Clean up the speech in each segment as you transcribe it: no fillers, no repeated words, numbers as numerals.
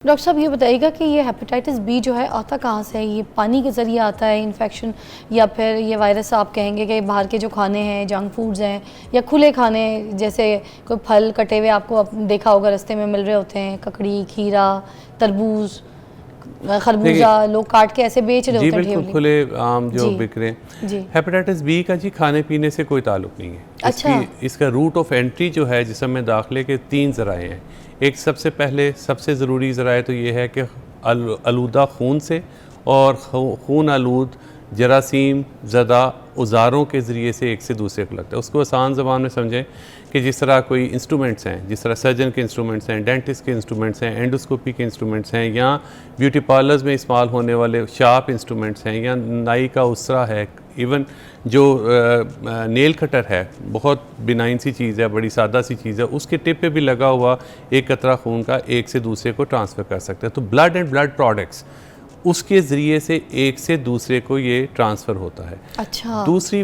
Doctor साहब ये बताइएगा कि ये हेपेटाइटिस बी जो है आता कहाँ से है? ये पानी के ज़रिए आता है इन्फेक्शन, या फिर ये वायरस आप कहेंगे कि बाहर के जो खाने हैं, जंक फूड्स हैं, या खुले खाने जैसे कोई फल कटे हुए आपको देखा होगा रास्ते में मिल रहे होते हैं, ककड़ी, खीरा, तरबूज, खरबूजा, लोग काट के ऐसे बेच रहे होते हैं। बिल्कुल खुले आम जो बिक रहे हैं। हेपेटाइटिस बी का जी खाने पीने से कोई ताल्लुक नहीं है। अच्छा। इसका रूट ऑफ एंट्री जो है जिसम में दाखिले के 3 ज़राए हैं। एक सबसे पहले सबसे ज़रूरी ज़राए तो ये है कि आलूदा खून से, और खून आलूद जरासीम ज़दा औज़ारों के ज़रिए से एक से दूसरे को लगता है। उसको आसान ज़बान में समझें कि जिस तरह कोई इंस्ट्रूमेंट्स हैं, जिस तरह सर्जन के इंस्ट्रूमेंट्स हैं, डेंटिस्ट के इंस्ट्रूमेंट्स हैं, एंडोस्कोपी के इंस्ट्रूमेंट्स हैं, या ब्यूटी पार्लर्स में इस्तेमाल होने वाले शार्प इंस्ट्रूमेंट्स हैं, या नाई का उसरा है, इवन जो नेल कटर है, बहुत बिनाइन सी चीज़ है, बड़ी सादा सी चीज़ है, उसके टिप पे भी लगा हुआ एक कतरा खून का एक से दूसरे को ट्रांसफ़र कर सकते हैं। तो ब्लड एंड ब्लड प्रोडक्ट्स उसके ज़रिए से एक से दूसरे को ये ट्रांसफ़र होता है। अच्छा। दूसरी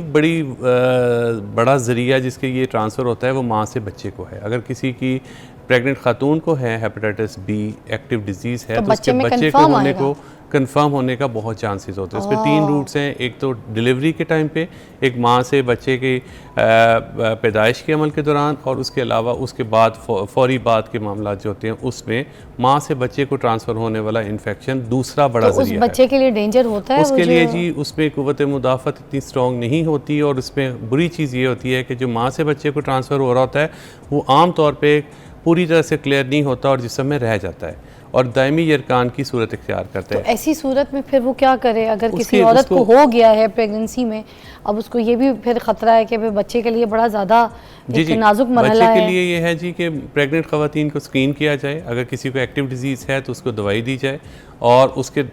बड़ा ज़रिया जिसके ये ट्रांसफ़र होता है वो माँ से बच्चे को है। अगर किसी की प्रेग्नेंट खातून को है हेपेटाइटिस बी एक्टिव डिजीज़ है तो उसके बच्चे को कंफर्म होने का बहुत चांसेस होते हैं। इसमें 3 रूट्स हैं। एक तो डिलीवरी के टाइम पे, एक माँ से बच्चे की पैदाइश के अमल के दौरान, और उसके अलावा उसके बाद फौरी बाद के मामला जो होते हैं उसमें माँ से बच्चे को ट्रांसफ़र होने वाला इन्फेक्शन दूसरा बड़ा ज़रिया है। बच्चे के लिए डेंजर होता है उसके लिए जी उसमें क़ुव्वत मुदाफ़त इतनी स्ट्रॉन्ग नहीं होती, और उसमें बुरी चीज़ ये होती है कि जो माँ से बच्चे को ट्रांसफ़र हो रहा होता है वो आम तौर पर पूरी तरह से क्लियर नहीं होता और जिस्म में रह जाता है और दायमी यरकान की सूरत इख्तियार करता है। तो ऐसी सूरत में फिर वो क्या करे अगर किसी औरत को हो गया है प्रेगनेंसी में? अब उसको ये भी फिर ख़तरा है कि बच्चे के लिए बड़ा ज़्यादा नाजुक मरहला है। बच्चे के लिए ये है जी कि प्रेग्नेंट ख़वातीन को स्क्रीन किया जाए। अगर किसी को एक्टिव डिजीज़ है तो उसको दवाई दी जाए, और उसके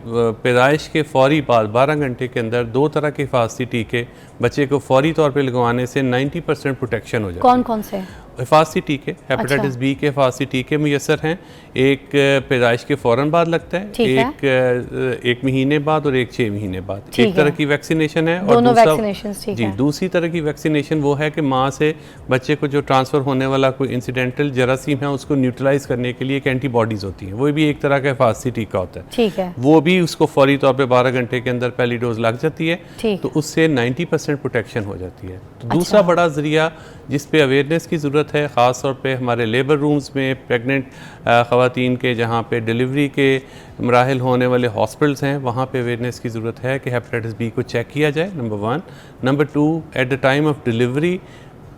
पैदाइश के फ़ौरी बाद 12 घंटे के अंदर 2 तरह के हिफाजती टीके बच्चे को फ़ौरी तौर पे लगवाने से 90% प्रोटेक्शन हो जाती है। कौन कौन से हिफाजती टीके? हेपेटाइटिस बी के हिफाजती टीके मुयसर हैं। एक पैदाइश के फ़ौरन बाद लगता है, एक महीने बाद और एक 6 महीने बाद। एक तरह की वैक्सीनेशन है, और दूसरी तरह की वैक्सीनेशन वो है कि माँ से बच्चे को जो ट्रांसफ़र होने वाला कोई इंसिडेंटल जरासीम है उसको न्यूट्रलाइज करने के लिए एक एंटीबॉडीज़ होती हैं। वो भी एक तरह का हिफाजती टीका होता है। ठीक है। वो भी उसको फौरी तौर पे 12 घंटे के अंदर पहली डोज लग जाती है, तो उससे 90% प्रोटेक्शन हो जाती है। तो दूसरा बड़ा ज़रिया जिस पे अवेयरनेस की ज़रूरत है, ख़ास तौर पे हमारे लेबर रूम्स में प्रेग्नेंट ख़वातीन के जहाँ पे डिलीवरी के मराहिल होने वाले हॉस्पिटल्स हैं, वहाँ पे अवेयरनेस की ज़रूरत है कि हेपेटाइटिस बी को चेक किया जाए, number 1। Number 2, at the time of delivery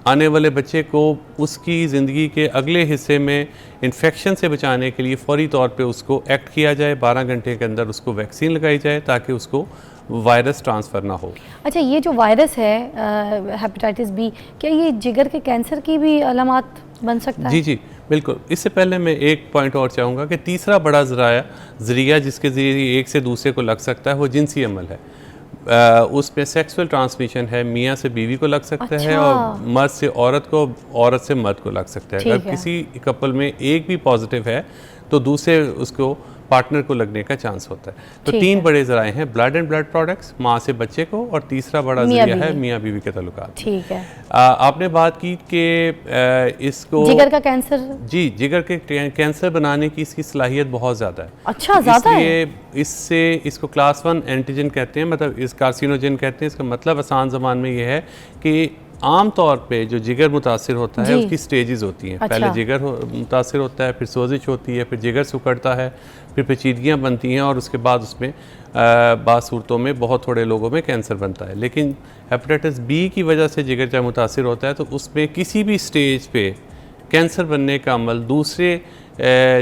आने वाले बच्चे को उसकी ज़िंदगी के अगले हिस्से में इन्फेक्शन से बचाने के लिए फ़ौरी तौर पे उसको एक्ट किया जाए, 12 घंटे के अंदर उसको वैक्सीन लगाई जाए ताकि उसको वायरस ट्रांसफ़र ना हो। अच्छा, ये जो वायरस है हेपेटाइटिस बी, क्या ये जिगर के कैंसर की भी अलामत बन सकता है? जी बिल्कुल। इससे पहले मैं एक पॉइंट और चाहूँगा कि तीसरा बड़ा ज़रिया जिसके ज़रिए एक से दूसरे को लग सकता है वो जिनसी अमल है। उसमें सेक्सुअल ट्रांसमिशन है, मियाँ से बीवी को लग सकता है, और मर्द से औरत को, औरत से मर्द को लग सकता है। अगर किसी कपल में एक भी पॉजिटिव है तो दूसरे उसको पार्टनर को लगने का चांस होता है। तो 3 बड़े ज़राए हैं, ब्लड एंड ब्लड प्रोडक्ट्स, माँ से बच्चे को, और तीसरा बड़ा ज़रिया है मियाँ बीवी के ताल्लुकात। ठीक है। आपने बात की कि इसको जिगर का कैंसर, जी जिगर के कैंसर बनाने की इसकी सलाहियत बहुत ज़्यादा है। अच्छा, ज़्यादा है। इससे इसको क्लास 1 एंटीजन कहते हैं, मतलब इस कार्सिनोजन कहते हैं। इसका मतलब आसान ज़बान में ये है कि आम तौर पे जो जिगर मुतासिर होता है उसकी स्टेजेस होती हैं। पहले जिगर मुतासिर होता है, फिर सोजिश होती है, फिर जिगर सिकुड़ता है, फिर पेचीदगियाँ बनती हैं, और उसके बाद उसमें बाज़ सूरतों में बहुत थोड़े लोगों में कैंसर बनता है। लेकिन हेपेटाइटिस बी की वजह से जिगर जब मुतासिर होता है तो उसमें किसी भी स्टेज पे कैंसर बनने का अमल दूसरे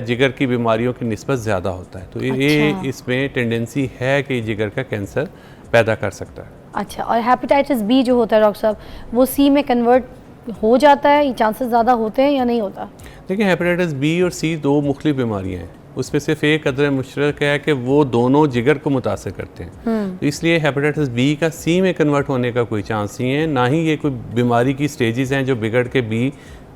जिगर की बीमारियों की निस्बत ज़्यादा होता है। तो ये इसमें टेंडेंसी है कि जिगर का कैंसर पैदा कर सकता है। अच्छा, और हेपेटाइटिस बी जो होता है डॉक्टर साहब, वो सी में कन्वर्ट हो जाता है? ये चांसेस ज़्यादा होते हैं या नहीं होता? देखिए, हेपेटाइटिस बी और सी 2 मुख्तलिफ बीमारियाँ हैं। उसमें सिर्फ एक कदर मुश्तरक है कि वो दोनों जिगर को मुतासिर करते हैं। तो इसलिए हेपेटाइटिस बी का सी में कन्वर्ट होने का कोई चांस नहीं है, ना ही ये कोई बीमारी की स्टेजेस हैं जो बिगड़ के बी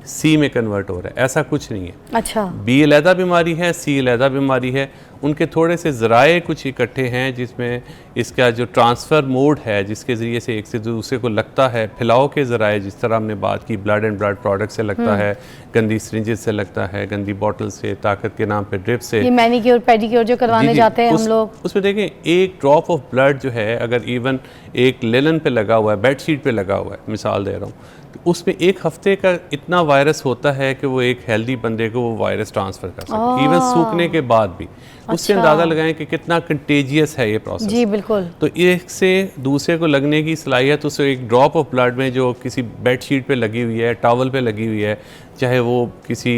सी में कन्वर्ट हो रहा है, ऐसा कुछ नहीं है। अच्छा, बी अलहदा बीमारी है, सी अलहदा बीमारी है, उनके थोड़े से ज़राए कुछ इकट्ठे हैं जिसमें इसका जो ट्रांसफ़र मोड है जिसके ज़रिए से एक से दूसरे को लगता है, फैलाव के ज़राए जिस तरह हमने बात की, ब्लड एंड ब्लड प्रोडक्ट से लगता है, गंदी सिरिंजेस से लगता है, गंदी बॉटल से, ताकत के नाम पे ड्रिप से, ये मैनिक्योर पेडिक्योर जो करवाने जाते हैं हम लोग, उसमें देखें एक ड्रॉप ऑफ ब्लड जो है अगर इवन एक लेलन पे लगा हुआ है, बेडशीट पे लगा हुआ है, मिसाल दे रहा हूँ, तो उसमें एक हफ्ते का इतना वायरस होता है कि वो एक हेल्दी बंदे को वो वायरस ट्रांसफ़र कर सकता है, इवन सूखने के बाद भी। उससे अंदाज़ा लगाएं कि कितना कंटेजियस है ये प्रोसेस। जी बिल्कुल। तो एक से दूसरे को लगने की सलाहियत उस एक ड्रॉप ऑफ ब्लड में जो किसी बेडशीट पे लगी हुई है, टॉवल पे लगी हुई है, चाहे वो किसी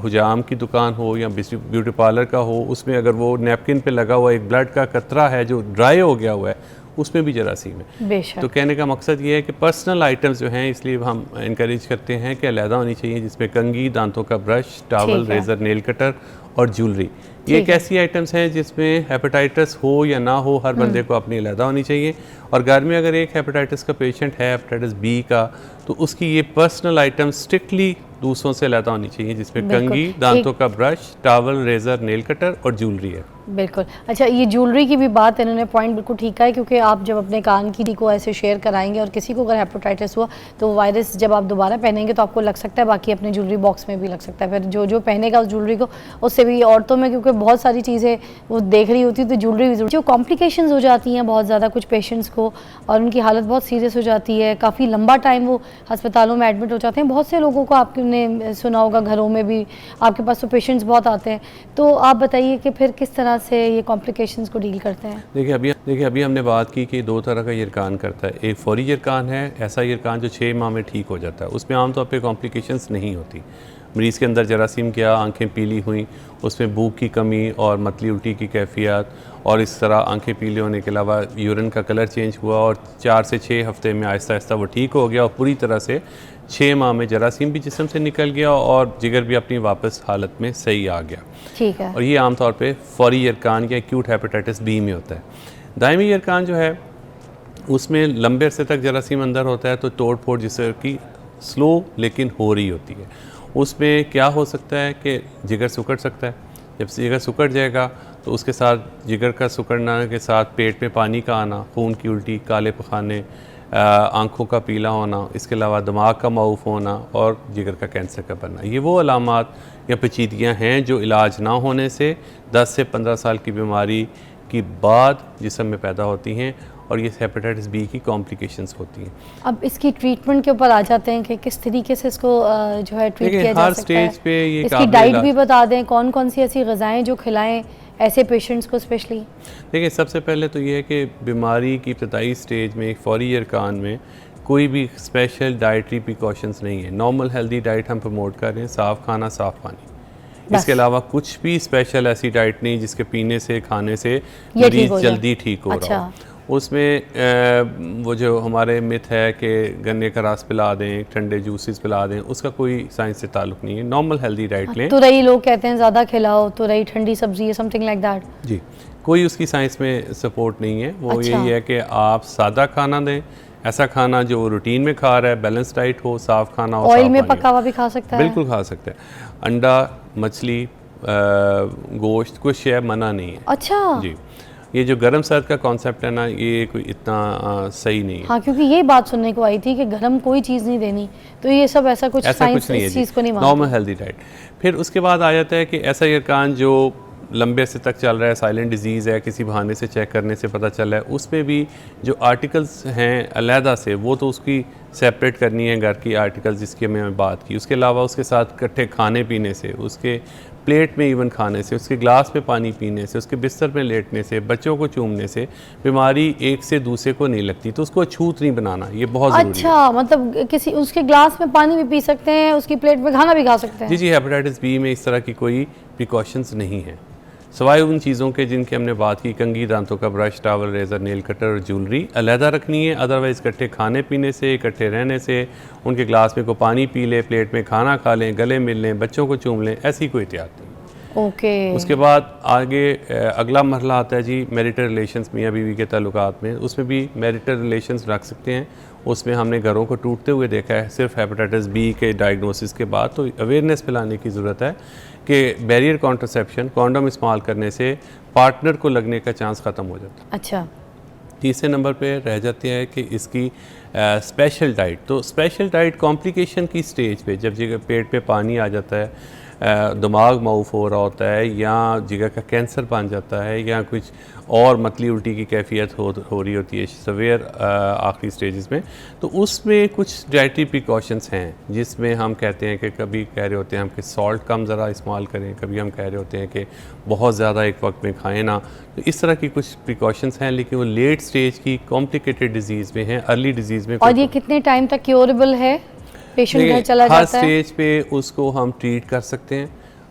हुजाम की दुकान हो या ब्यूटी पार्लर का हो, उसमें अगर वो नैपकिन पे लगा हुआ एक ब्लड का कतरा है जो ड्राई हो गया हुआ है, उसमें भी जरासीम है। तो कहने का मकसद ये है कि पर्सनल आइटम्स जो हैं, इसलिए हम इंकरेज करते हैं कि अलहदा होनी चाहिए, जिसमें कंघी, दांतों का brush, towel, razor, nail cutter और ज्वेलरी। ये एक ऐसी आइटम्स हैं जिसमें हेपेटाइटिस हो या ना हो, हर बंदे को अपनी अलहदा होनी चाहिए। और घर में अगर एक हेपेटाइटिस का पेशेंट है, हेपेटाइटिस बी का, तो उसकी ये पर्सनल आइटम स्ट्रिक्टली दूसरों से अलहदा होनी चाहिए, जिसमें कंघी, दांतों का brush, towel, razor, nail cutter और ज्वेलरी है। बिल्कुल। अच्छा, ये ज्वेलरी की भी बात इन्होंने पॉइंट बिल्कुल ठीक है, क्योंकि आप जब अपने कान की को ऐसे शेयर कराएंगे और किसी को अगर हेपेटाइटिस हुआ तो वायरस जब आप दोबारा पहनेंगे तो आपको लग सकता है, बाकी अपने ज्वेलरी बॉक्स में भी लग सकता है। फिर जो पहनेगा उस ज्वेलरी को, उससे भी औरतों में क्योंकि बहुत सारी चीज़ें वो देख रही होती है, तो ज्वेलरी भी जो कॉम्प्लिकेशंस हो जाती हैं बहुत ज़्यादा कुछ पेशेंट्स को, और उनकी हालत बहुत सीरियस हो जाती है, काफ़ी लंबा टाइम वो अस्पतालों में एडमिट हो जाते हैं। बहुत से लोगों को आपने सुना होगा, घरों में भी आपके पास तो पेशेंट्स बहुत आते हैं, तो आप बताइए कि फिर किस तरह से ये कॉम्प्लिकेशंस को डील करते हैं? देखिए अभी हमने बात की कि दो तरह का यरकान करता है। एक फौरी यरकान है, ऐसा यरकान जो 6 माह में ठीक हो जाता है, उसमें आमतौर पे कॉम्प्लिकेशंस नहीं होती। मरीज़ के अंदर जरासीम क्या, आंखें पीली हुई, उसमें भूख की कमी और मतली उल्टी की कैफियत, और इस तरह आंखें पीले होने के अलावा यूरिन का कलर चेंज हुआ, और 4 से 6 हफ्ते में आहिस्ता आहिस्ता वो ठीक हो गया, और पूरी तरह से 6 माह में जरासीम भी जिस्म से निकल गया और जिगर भी अपनी वापस हालत में सही आ गया। ठीक है। और ये आमतौर पे फौरी यरकान या एक्यूट हेपेटाइटिस बी में होता है। दायमी यरकान जो है उसमें लंबे अरसे तक जरासीम अंदर होता है, तो तोड़ फोड़ जिससे की स्लो लेकिन हो रही होती है। उसमें क्या हो सकता है कि जिगर सुकड़ सकता है। जब जिगर सुकड़ जाएगा तो उसके साथ जिगर का सुकड़ना के साथ पेट में पानी का आना, खून की उल्टी, काले पखाने, आँखों का पीला होना, इसके अलावा दिमाग का माऊफ होना और जिगर का कैंसर का बनना, ये वो अलामात या पेचीदगियाँ हैं जो इलाज ना होने से 10 से 15 साल की बीमारी की बाद जिस्म में पैदा होती हैं, और ये हेपेटाइटिस बी की कॉम्प्लिकेशंस होती हैं। अब इसकी ट्रीटमेंट के ऊपर आ जाते हैं कि किस तरीके से इसको जो है ट्रीट किया जा सकता है। स्टेज पे ये इसकी डाइट भी बता दें, कौन कौन सी ऐसी ग़िज़ाएँ जो खिलाएं ऐसे पेशेंट्स को स्पेशली? देखिए, सबसे पहले तो ये है कि बीमारी की इब्तदाई स्टेज में फौरी यरकान में कोई भी स्पेशल डाइटरी प्रिकॉशंस नहीं है। नॉर्मल हेल्दी डाइट हम प्रमोट कर रहे हैं, साफ़ खाना, साफ़ पानी, इसके अलावा कुछ भी स्पेशल ऐसी डाइट नहीं जिसके पीने से, खाने से मरीज जल्दी ठीक हो रहा हो। उसमें वो जो हमारे मिथ है कि गन्ने का रस पिला दें, ठंडे जूसेस पिला दें, उसका कोई साइंस से ताल्लुक़ नहीं है। नॉर्मल हेल्दी डाइट लें। तुरई लोग कहते हैं ज़्यादा खिलाओ, तुरई ठंडी सब्जी है, समथिंग लाइक दैट। जी, कोई उसकी साइंस में सपोर्ट नहीं है। वो यही है कि आप सादा खाना दें, ऐसा खाना जो रूटीन में खा रहा है, बैलेंस डाइट हो, साफ़ खाना हो। ऑयल में पका हुआ भी खा सकता है? बिल्कुल खा सकते हैं। अंडा, मछली, गोश्त, कुछ शय मना नहीं है। अच्छा जी, ये जो गर्म सर्द का कॉन्सेप्ट है ना, ये कोई इतना सही नहीं है। हाँ, क्योंकि ये बात सुनने को आई थी कि गर्म कोई चीज़ नहीं देनी, तो ये सब ऐसा कुछ साइंस इस चीज़ को नहीं मानता। Normal healthy diet. फिर उसके बाद आ जाता है कि ऐसा यरकान जो लंबे से तक चल रहा है, साइलेंट डिजीज़ है, किसी बहाने से चेक करने से पता चल रहा है, उसमें भी जो आर्टिकल्स हैं अलहदा से, वो तो उसकी सेपरेट करनी है, घर की आर्टिकल्स जिसकी हमने बात की। उसके अलावा उसके साथ इकट्ठे खाने पीने से, उसके प्लेट में इवन खाने से, उसके ग्लास में पानी पीने से, उसके बिस्तर में लेटने से, बच्चों को चूमने से बीमारी एक से दूसरे को नहीं लगती। तो उसको अछूत नहीं बनाना, ये बहुत ज़रूरी है। अच्छा, मतलब किसी उसके ग्लास में पानी भी पी सकते हैं, उसकी प्लेट में खाना भी खा सकते हैं? जी, हेपेटाइटिस बी में इस तरह की कोई प्रिकॉशंस नहीं है, सवाए उन चीज़ों के जिनकी हमने बात की, कंघी, दांतों का brush, towel, razor, nail cutter और ज्वेलरी अलहदा रखनी है। अदरवाइज़ इकट्ठे खाने पीने से, इकट्ठे रहने से, उनके ग्लास में को पानी पी लें, प्लेट में खाना खा लें, गले मिल लें, बच्चों को चूम लें, ऐसी कोई एहतियात नहीं। ओके। उसके बाद आगे अगला मरला आता है जी मैरिटल रिलेशंस, मियाँ बीवी के ताल्लुकात में। उसमें भी मैरिटल रिलेशंस रख सकते हैं। उसमें हमने घरों को टूटते हुए देखा है सिर्फ हेपेटाइटिस बी के डायग्नोसिस के बाद। तो अवेयरनेस फैलाने की ज़रूरत है कि बैरियर कॉन्ट्रासेप्शन, कॉन्डम इस्तेमाल करने से पार्टनर को लगने का चांस ख़त्म हो जाता है। अच्छा। तीसरे नंबर पे रह जाती है कि इसकी स्पेशल डाइट। तो स्पेशल डाइट कॉम्प्लिकेशन की स्टेज पे, जब जगह पेट पे पानी आ जाता है, दिमाग माउफ हो रहा होता है, या जिगर का कैंसर बन जाता है, या कुछ और मतली उल्टी की कैफियत हो रही होती है सवेयर आखिरी स्टेजेस में, तो उसमें कुछ डाइटरी प्रिकॉशंस हैं जिसमें हम कहते हैं कि कभी कह रहे होते हैं हम कि सॉल्ट कम ज़रा इस्तेमाल करें, कभी हम कह रहे होते हैं कि बहुत ज़्यादा एक वक्त में खाएं ना। तो इस तरह की कुछ प्रिकॉशंस हैं, लेकिन वो लेट स्टेज की कॉम्प्लिकेटेड डिजीज़ में हैं, अर्ली डिजीज़ में। और ये कितने टाइम तक क्योरेबल है? पेशेंट घर चला हर जाता है? स्टेज पे उसको हम ट्रीट कर सकते हैं,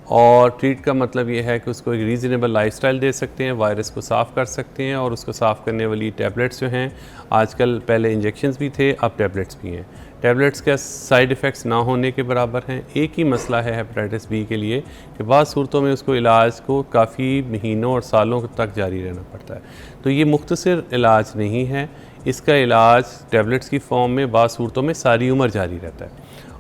और ट्रीट का मतलब ये है कि उसको एक रीज़नेबल लाइफस्टाइल दे सकते हैं, वायरस को साफ़ कर सकते हैं, और उसको साफ़ करने वाली टैबलेट्स जो हैं आजकल, पहले इंजेक्शंस भी थे, अब टैबलेट्स भी हैं। टैबलेट्स का साइड इफ़ेक्ट्स ना होने के बराबर हैं। एक ही मसला है हेपेटाइटिस बी के लिए कि बाद सूरतों में उसको इलाज को काफ़ी महीनों और सालों तक जारी रहना पड़ता है। तो ये मुख्तसर इलाज नहीं है, इसका इलाज टैबलेट्स की फॉर्म में बाद सूरतों में सारी उम्र जारी रहता है,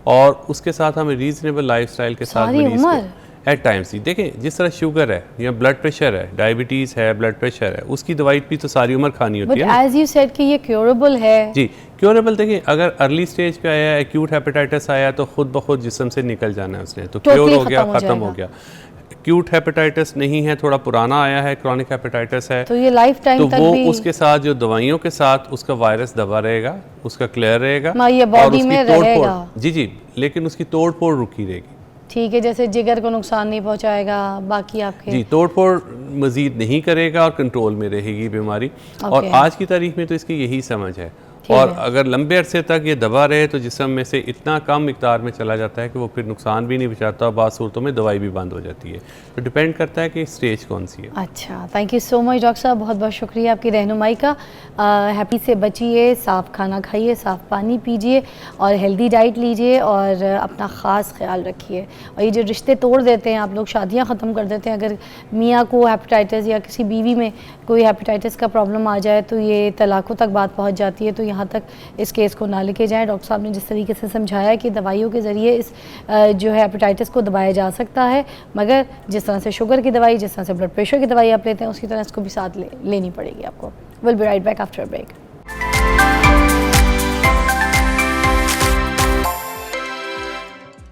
और उसके साथ हमें रीज़नेबल लाइफस्टाइल के साथ मरीज़ को एट टाइम्स ही देखें, जिस तरह शुगर है या ब्लड प्रेशर है, डायबिटीज़ है, ब्लड प्रेशर है, उसकी दवाई भी तो सारी उम्र खानी होती है ना। एज यू सेड कि ये क्योरेबल है। जी क्योरेबल। देखिए अगर अर्ली स्टेज पे आया है, एक्यूट हेपेटाइटिस आया, तो खुद ब खुद जिस्म से निकल जाना है उसने, तो क्योर हो गया, ख़त्म हो गया। एक्यूट हेपेटाइटिस नहीं है, थोड़ा पुराना आया है, क्रॉनिक हेपेटाइटिस है, तो ये लाइफ टाइम तो तक वो भी उसके साथ जो दवाइयों के साथ उसका वायरस दबा रहेगा, उसका क्लियर रहेगा, ये बॉडी में रहेगा। जी जी, लेकिन उसकी तोड़ फोड़ रुकी रहेगी। ठीक है, जैसे जिगर को नुकसान नहीं पहुंचाएगा, बाकी आपके जी तोड़ फोड़ मजीद नहीं करेगा, और कंट्रोल में रहेगी बीमारी। और आज की तारीख में तो इसकी यही समझ है। और अगर लंबे अरसे तक ये दबा रहे तो जिस्म में से इतना कम मिकदार में चला जाता है कि वो फिर नुकसान भी नहीं पहुंचाता, बाद सूरतों में दवाई भी बंद हो जाती है। तो डिपेंड करता है कि स्टेज कौन सी है। अच्छा, thank you so much doctor साहब, बहुत बहुत शुक्रिया आपकी रहनुमाई का। हैप्पी से बचिए, साफ़ खाना खाइए, साफ़ पानी पीजिए, और हेल्दी डाइट लीजिए, और अपना ख़ास ख्याल रखिए। और ये जो रिश्ते तोड़ देते हैं आप लोग, शादियाँ ख़त्म कर देते हैं, अगर मियाँ को हेपेटाइटिस या किसी बीवी में कोई हेपेटाइटिस का प्रॉब्लम आ जाए तो ये तलाक़ों तक बात पहुँच जाती है। तो यहाँ तक इस केस को ना लेके जाएं। डॉक्टर साहब ने जिस तरीके से समझाया कि दवाइयों के ज़रिए इस जो है हेपेटाइटिस को दबाया जा सकता है, मगर जिस तरह से शुगर की दवाई, जिस तरह से ब्लड प्रेशर की दवाई आप लेते हैं, उसकी तरह इसको भी साथ लेनी पड़ेगी आपको। Will be right back after a break.